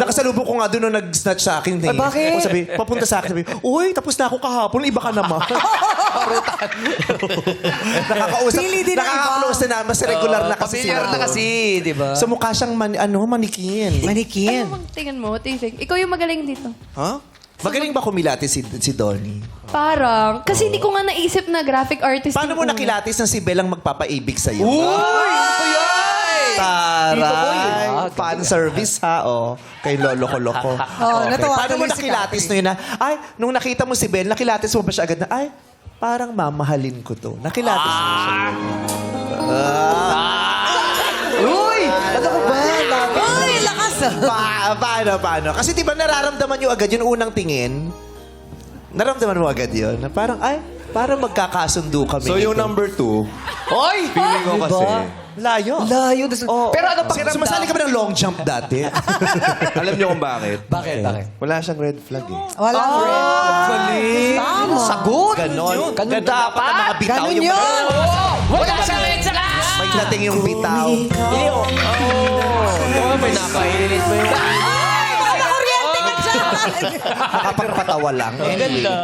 Nakasalubong ko nga doon nung nag-snatch sa akin. Ay, bakit? O sabi, papunta sa akin, sabi, uy, tapos na ako kahapon, iba ka naman. Nakakausap, Pili din ang iba. nakaka-close na mas regular na kasi Familiar sila na doon. kasi, di ba? So mukha siyang manikin. Manikin. Ano bang tingin mo? What do you think? Ikaw yung magaling dito. Ha? Magaling ba kumilatis si Donnie? Parang, kasi hindi ko nga naisip na graphic artist Paano yung mo una. nakilatis na si Belang magpapaibig sa'yo? Uy! Ano ba yan? Taray! Ah, Fan service ha, oh. Kay Lolo-Loko. natawa Paano mo tuloy si nakilatis Kati. na yun na, ay, nung nakita mo si Bel, nakilatis mo ba siya agad na, ay, parang mamahalin ko to. Nakilatis mo siya. Uy! Ano ka ba? Ay, lakas. Paano? Kasi di ba nararamdaman nyo agad yung unang tingin? Naramdaman mo agad yun? Na parang, ay, parang magkakasundo kami. So yung nito. number 2, Hoy! feeling ko kasi, Layo. Layo. Oh. Pero ano Kasi sumasali kami ng long jump dati. alam niyo kung bakit? Bakit? Wala siyang red flag eh. Wala ko rin. Galing! Tama. Sagot! Ganon. Ganun Ganon dapat ang mga bitaw. Ganun yung yun. Wala siya rin sa gas! may dating yung bitaw. May nakainilit mo yung... Ay, wala kuryente ka dyan. Nakapagpatawa lang. Ganda.